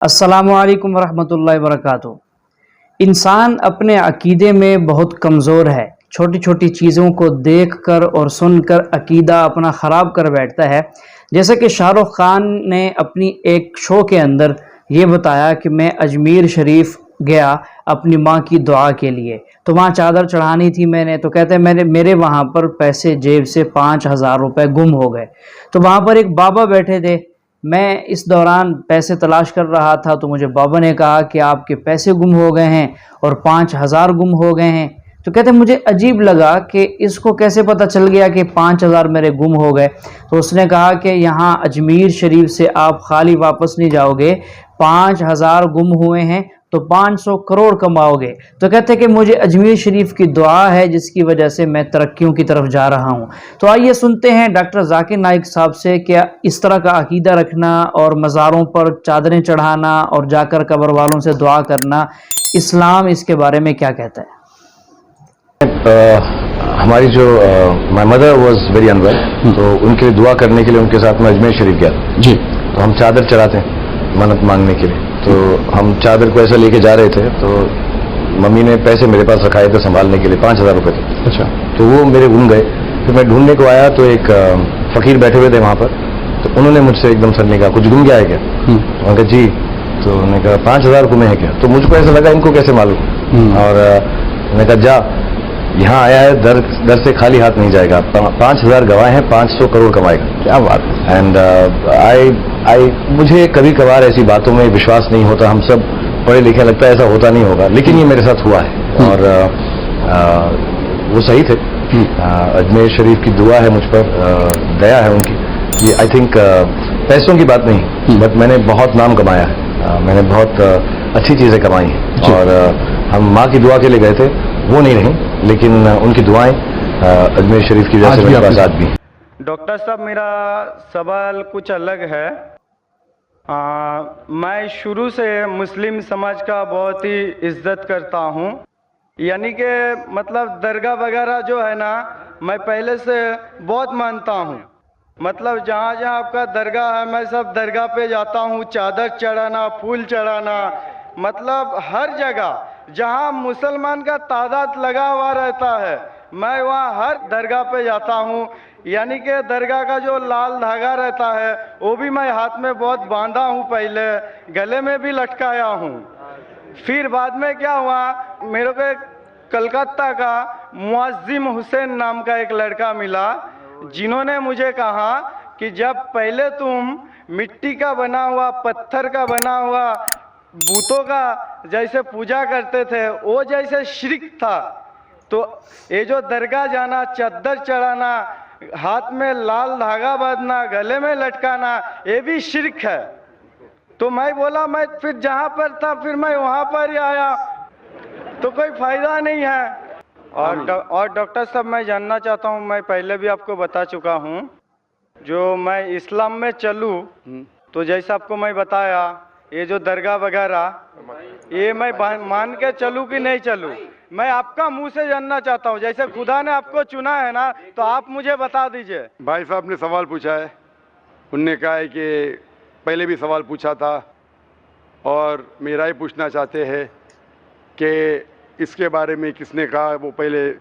السلام علیکم ورحمۃ اللہ وبرکاتہ۔ انسان اپنے عقیدے میں بہت کمزور ہے۔ چھوٹی چھوٹی چیزوں کو دیکھ کر اور سن کر عقیدہ اپنا خراب کر بیٹھتا ہے۔ جیسا کہ شاہ رخ خان نے اپنی ایک شو کے اندر یہ بتایا کہ میں اجمیر شریف گیا اپنی ماں کی دعا کے لیے، تو وہاں چادر چڑھانی تھی میں نے، تو کہتے ہیں میرے وہاں پر پیسے جیب سے 5,000 روپے گم ہو گئے۔ تو وہاں پر ایک بابا بیٹھے تھے، میں اس دوران پیسے تلاش کر رہا تھا، تو مجھے بابا نے کہا کہ آپ کے پیسے گم ہو گئے ہیں اور 5,000 گم ہو گئے ہیں۔ تو کہتے ہیں مجھے عجیب لگا کہ اس کو کیسے پتہ چل گیا کہ 5,000 میرے گم ہو گئے۔ تو اس نے کہا کہ یہاں اجمیر شریف سے آپ خالی واپس نہیں جاؤ گے، 5,000 گم ہوئے ہیں تو 500 کروڑ کماؤ گے۔ تو کہتے ہیں کہ مجھے اجمیر شریف کی دعا ہے جس کی وجہ سے میں ترقیوں کی طرف جا رہا ہوں۔ تو آئیے سنتے ہیں ڈاکٹر ذاکر نائک صاحب سے کہ اس طرح کا عقیدہ رکھنا اور مزاروں پر چادریں چڑھانا اور جا کر قبر والوں سے دعا کرنا، اسلام اس کے بارے میں کیا کہتا ہے؟ ہماری جو my mother was very unwell, تو ان کے دعا کرنے کے لیے ان کے ساتھ میں اجمیر شریف گیا جی۔ تو ہم چادر چڑھاتے ہیں منت مانگنے کے لیے، تو ہم چادر کو ایسا لے کے جا رہے تھے، تو ممی نے پیسے میرے پاس رکھائے تھے سنبھالنے کے لیے، 5,000 روپے تھے۔ اچھا، تو وہ میرے گم گئے۔ پھر میں ڈھونڈنے کو آیا تو ایک فقیر بیٹھے ہوئے تھے وہاں پر، تو انہوں نے مجھ سے ایک دم سر نے کہا کچھ گم گیا ہے کیا؟ انہوں نے کہا جی۔ تو انہوں نے کہا 5,000 گمے ہیں کیا؟ تو مجھ کو ایسا لگا ان کو کیسے معلوم، اور انہوں نے کہا جا، یہاں آیا ہے در سے خالی ہاتھ نہیں جائے گا، 5,000 گوائے ہیں، 500 کروڑ کمائے گا۔ کیا بات ہے۔ اینڈ مجھے کبھی کبھار ایسی باتوں میں وشواس نہیں ہوتا، ہم سب پڑھے لکھے، لگتا ہے ایسا ہوتا نہیں ہوگا، لیکن یہ میرے ساتھ ہوا ہے، اور وہ صحیح تھے۔ اجمیر شریف کی دعا ہے مجھ پر، دیا ہے ان کی۔ یہ آئی تھنک پیسوں کی بات نہیں، بٹ میں نے بہت نام کمایا ہے، میں نے بہت اچھی چیزیں کمائی ہیں، اور ہم ماں کی دعا کے لیے گئے تھے، وہ نہیں رہیں، لیکن ان کی دعائیں اجمیر شریف کی وجہ سے میرے پاس آج بھی ہیں۔ ڈاکٹر صاحب، میرا سوال کچھ الگ ہے۔ میں شروع سے مسلم سماج کا بہت ہی عزت کرتا ہوں، یعنی کہ مطلب درگاہ وغیرہ جو ہے نا، میں پہلے سے بہت مانتا ہوں۔ مطلب جہاں جہاں آپ کا درگاہ ہے میں سب درگاہ پہ جاتا ہوں، چادر چڑھانا، پھول چڑھانا، مطلب ہر جگہ جہاں مسلمان کا تعداد لگا ہوا رہتا ہے میں وہاں ہر درگاہ پہ جاتا ہوں۔ یعنی کہ درگاہ کا جو لال دھاگا رہتا ہے وہ بھی میں ہاتھ میں بہت باندھا ہوں، پہلے گلے میں بھی لٹکایا ہوں۔ پھر بعد میں کیا ہوا، میرے کو ایک کلکتہ کا معظم حسین نام کا ایک لڑکا ملا، جنہوں نے مجھے کہا کہ جب پہلے تم مٹی کا بنا ہوا، پتھر کا بنا ہوا بتوں کا جیسے پوجا کرتے تھے، وہ جیسے شرک تھا، تو یہ جو درگاہ جانا، چادر چڑھانا، ہاتھ میں لال دھاگا باندھنا، گلے میں لٹکانا، یہ بھی شرک ہے۔ تو میں بولا، میں پھر جہاں پر تھا پھر میں وہاں پر ہی آیا، تو کوئی فائدہ نہیں ہے۔ اور ڈاکٹر صاحب، میں جاننا چاہتا ہوں، میں پہلے بھی آپ کو بتا چکا ہوں، جو میں اسلام میں چلوں تو جیسا آپ کو میں بتایا، یہ جو درگاہ وغیرہ یہ میں مان کے چلوں کہ نہیں چلوں، میں آپ کا منہ سے جاننا چاہتا ہوں۔ جیسے خدا نے آپ کو چنا ہے نا، تو آپ مجھے بتا دیجئے۔ بھائی صاحب نے سوال پوچھا ہے، انہوں نے کہا ہے کہ پہلے بھی سوال پوچھا تھا، اور میرا ہی پوچھنا چاہتے ہیں کہ اس کے بارے میں کس نے کہا وہ پہلے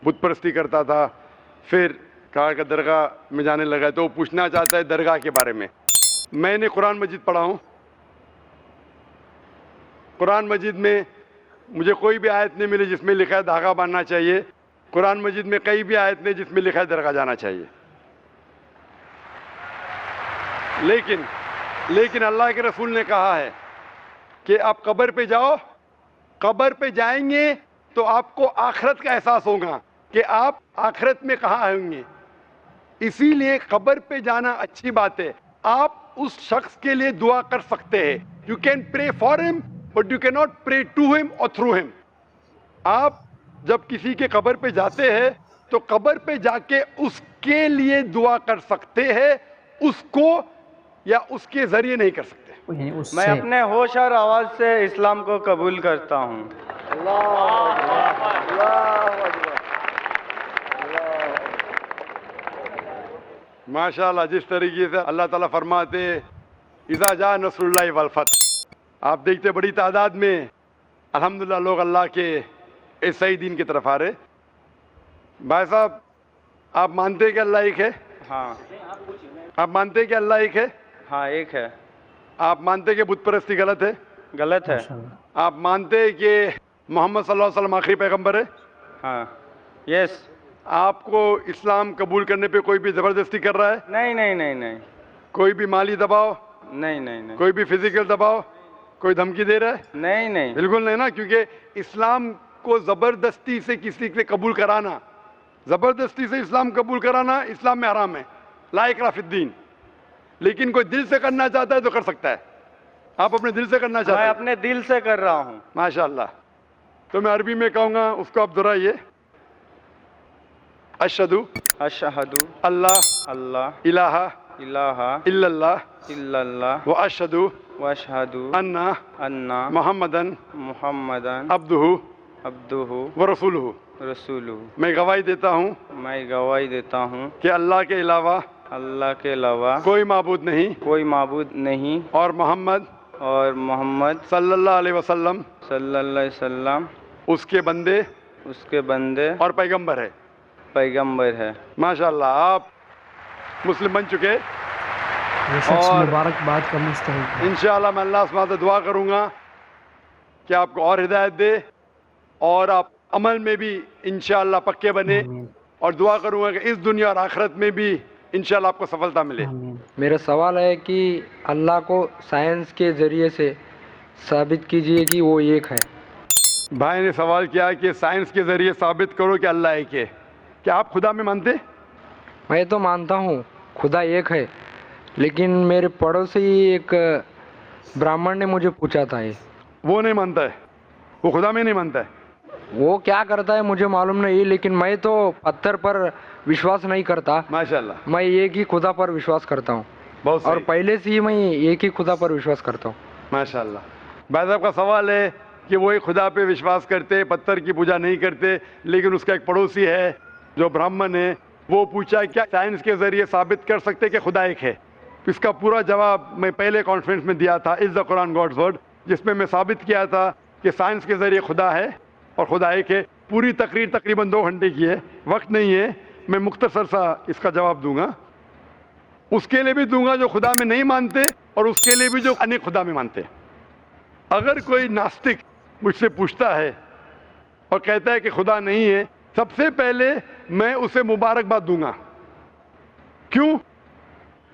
بت پرستی کرتا تھا، پھر کہا کہ درگاہ میں جانے لگا، تو وہ پوچھنا چاہتا ہے درگاہ کے بارے میں۔ میں نے قرآن مجید پڑھا ہوں، قرآن مجید میں مجھے کوئی بھی آیت نہیں ملی جس میں لکھا ہے دھاگا باندھنا چاہیے، قرآن مجید میں کئی بھی آیت نہیں جس میں لکھا ہے درگاہ جانا چاہیے۔ لیکن اللہ کے رسول نے کہا ہے کہ آپ قبر پہ جاؤ، قبر پہ جائیں گے تو آپ کو آخرت کا احساس ہوگا کہ آپ آخرت میں کہاں آئیں گے، اسی لیے قبر پہ جانا اچھی بات ہے۔ آپ اس شخص کے لیے دعا کر سکتے ہیں، you can pray for him but you can not pray to him اور تھرو ہم۔ آپ جب کسی کے قبر پہ جاتے ہیں تو قبر پہ جا کے اس کے لیے دعا کر سکتے ہیں، اس کو یا اس کے ذریعے نہیں کر سکتے۔ میں اپنے ہوش اور آواز سے اسلام کو قبول کرتا ہوں۔ ماشاءاللہ، جس طریقے سے اللہ تعالیٰ فرماتے اذا جاء نصر اللہ والفتح، آپ دیکھتے بڑی تعداد میں الحمدللہ لوگ اللہ کے اس صحیح دین کی طرف آ رہے. بھائی صاحب آپ مانتے ہیں کہ اللہ ایک ہے؟ ہاں آپ مانتے ہیں کہ اللہ ایک ہے؟ ہاں ایک ہے. آپ مانتے ہیں کہ بت پرستی غلط ہے؟ غلط ہے. آپ مانتے ہیں کہ محمد صلی اللہ علیہ وسلم آخری پیغمبر ہے؟ ہاں یس. آپ کو اسلام قبول کرنے پہ کوئی بھی زبردستی کر رہا ہے؟ نہیں نہیں نہیں نہیں کوئی بھی مالی دباؤ، نہیں نہیں نہیں کوئی بھی فزیکل دباؤ، کوئی دھمکی دے رہا ہے؟ نہیں نہیں بالکل نہیں نا، کیونکہ اسلام کو زبردستی سے کسی سے قبول کرانا، زبردستی سے اسلام قبول کرانا اسلام میں حرام ہے. لا اکراہ فی الدین. لیکن کوئی دل سے کرنا چاہتا ہے تو کر سکتا ہے. آپ اپنے دل سے کرنا چاہتے میں ہیں؟ اپنے دل سے کر رہا ہوں. ماشاء اللہ. تو میں عربی میں کہوں گا، اس کو آپ دہرائیے. اشہدو اشہد اللہ اللہ الہ الہ الا اللہ الا اللہ و اشہدو واشہد ان ان محمدن محمدن عبدہ عبدہ و رسولہ. رسولہ. میں گواہی دیتا ہوں میں گواہی دیتا ہوں کہ اللہ کے علاوہ اللہ کے علاوہ کوئی معبود نہیں، کوئی معبود نہیں، اور محمد اور محمد صلی اللہ علیہ وسلم صلی اللہ علیہ وسلم اس کے بندے اس کے بندے اور پیغمبر ہے. پیغمبر ہے. ماشاء اللہ آپ مسلم بن چکے. یہ شخص اور مبارکباد کا مستحق ہے. انشاءاللہ میں اللہ سے دعا کروں گا کہ آپ کو اور ہدایت دے اور آپ عمل میں بھی انشاءاللہ پکے بنے، آمین اور دعا کروں گا کہ اس دنیا اور آخرت میں بھی انشاءاللہ آپ کو سفلتا ملے. آمین. میرا سوال ہے کہ اللہ کو سائنس کے ذریعے سے ثابت کیجئے کہ وہ ایک ہے. بھائی نے سوال کیا کہ سائنس کے ذریعے ثابت کرو کہ اللہ ایک ہے. کیا آپ خدا میں مانتے؟ میں تو مانتا ہوں خدا ایک ہے، لیکن میرے پڑوسی ایک برہمن نے مجھے پوچھا تھا یہ وہ نہیں مانتا ہے، وہ خدا میں نہیں مانتا ہے. وہ کیا کرتا ہے مجھے معلوم نہیں، لیکن میں تو پتھر پر وشواس نہیں کرتا. ماشاءاللہ میں ایک ہی خدا پر وشواس کرتا ہوں، بہت اور صحیح. پہلے سے ہی میں ایک ہی خدا پر وشواس کرتا ہوں. ماشاءاللہ. بھائی صاحب کا سوال ہے کہ وہ ایک خدا پہ وشواس کرتے، پتھر کی پوجا نہیں کرتے، لیکن اس کا ایک پڑوسی ہے جو برہمن ہے، وہ پوچھا کیا سائنس کے ذریعے ثابت کر سکتے کہ خدا ایک ہے. اس کا پورا جواب میں پہلے کانفرنس میں دیا تھا، از دا قرآن گاڈز ورڈ، جس میں ثابت کیا تھا کہ سائنس کے ذریعے خدا ہے اور خدا ایک ہے. پوری تقریر تقریباً 2 گھنٹے کی ہے، وقت نہیں ہے، میں مختصر سا اس کا جواب دوں گا. اس کے لیے بھی دوں گا جو خدا میں نہیں مانتے، اور اس کے لیے بھی جو انیک خدا میں مانتے. اگر کوئی ناستک مجھ سے پوچھتا ہے اور کہتا ہے کہ خدا نہیں ہے، سب سے پہلے میں اسے مبارکباد دوں گا. کیوں؟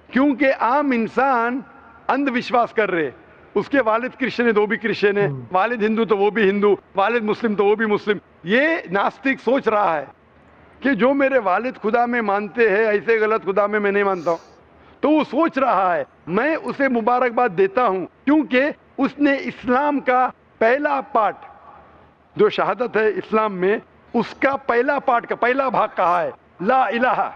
کیونکہ عام انسان اندھ وشواس کر رہے. اس کے والد کرسچن ہے تو وہ بھی کرسچن ہے، والد ہندو تو وہ بھی ہندو، والد مسلم تو وہ بھی مسلم. یہ ناستک سوچ رہا ہے کہ جو میرے والد خدا میں مانتے ہیں، ایسے غلط خدا میں نہیں مانتا ہوں. تو وہ سوچ رہا ہے. میں اسے مبارکباد دیتا ہوں کیونکہ اس نے اسلام کا پہلا پارٹ جو شہادت ہے اسلام میں، اس کا پہلا پارٹ کا پہلا بھاگ کہا ہے لا الہ،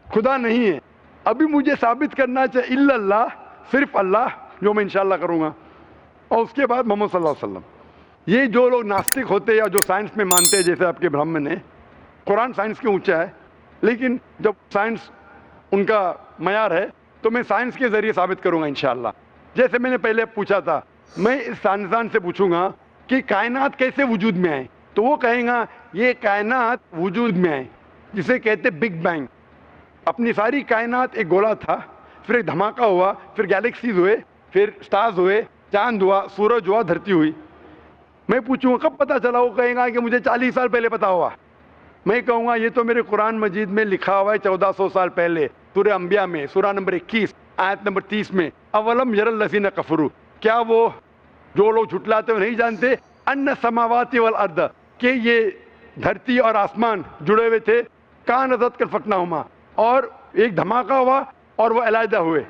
خدا نہیں ہے. ابھی مجھے ثابت کرنا چاہیے الا اللہ، صرف اللہ، جو میں انشاءاللہ کروں گا، اور اس کے بعد محمد صلی اللہ علیہ وسلم. یہ جو لوگ ناستک ہوتے یا جو سائنس میں مانتے ہیں، جیسے آپ کے برہمن ہیں، قرآن سائنس کے اونچا ہے، لیکن جب سائنس ان کا معیار ہے تو میں سائنس کے ذریعے ثابت کروں گا انشاءاللہ. جیسے میں نے پہلے پوچھا تھا، میں اس سائنسدان سے پوچھوں گا کہ کائنات کیسے وجود میں آئے، تو وہ کہیں گا یہ کائنات وجود میں آئے جسے کہتے بگ بینگ. اپنی ساری کائنات ایک گولا تھا، پھر ایک دھماکہ ہوا، پھر گیلیکسیز ہوئے، پھر سٹارز ہوئے، چاند ہوا، سورج ہوا، دھرتی ہوئی. میں پوچھوں گا کب پتا چلا، وہ کہیں گا کہ مجھے 40 سال پہلے پتا ہوا. میں کہوں گا یہ تو میرے قرآن مجید میں لکھا ہوا ہے 1400 سال پہلے، سورہ انبیاء میں، سورہ نمبر 21 آیت نمبر 30 میں، اولم یر الذین کفروا، کیا وہ جو لوگ جھٹلاتے وہ نہیں جانتے ان السماوات والارض، کہ یہ دھرتی اور آسمان جڑے ہوئے تھے، کانت کلفکناہما، اور ایک دھماکہ ہوا اور وہ علیحدہ ہوئے.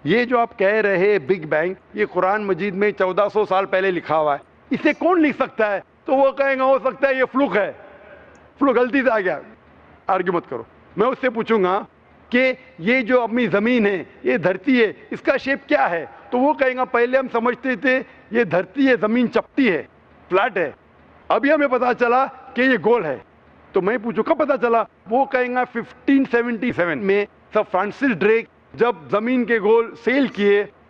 یہ جو آپ کہہ رہے بگ بینگ، یہ قرآن مجید میں 1400 سال پہلے لکھا ہوا ہے. اسے کون لکھ سکتا ہے؟ تو وہ کہیں گا ہو سکتا ہے یہ فلوک ہے، فلوک غلطی سے آ گیا. آرگیو مت کرو. میں اس سے پوچھوں گا کہ یہ جو اپنی زمین ہے، یہ دھرتی ہے، اس کا شیپ کیا ہے؟ تو وہ کہیں گا پہلے ہم سمجھتے تھے یہ دھرتی ہے، زمین چپٹی ہے، فلیٹ ہے، ابھی ہمیں پتا چلا کہ یہ گول ہے. تو میں پوچھوں کب پتا چلا؟ وہ کہیں گا 1577 میں سر فرانسس ڈریک جب زمین کے گول سیل کیے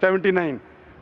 79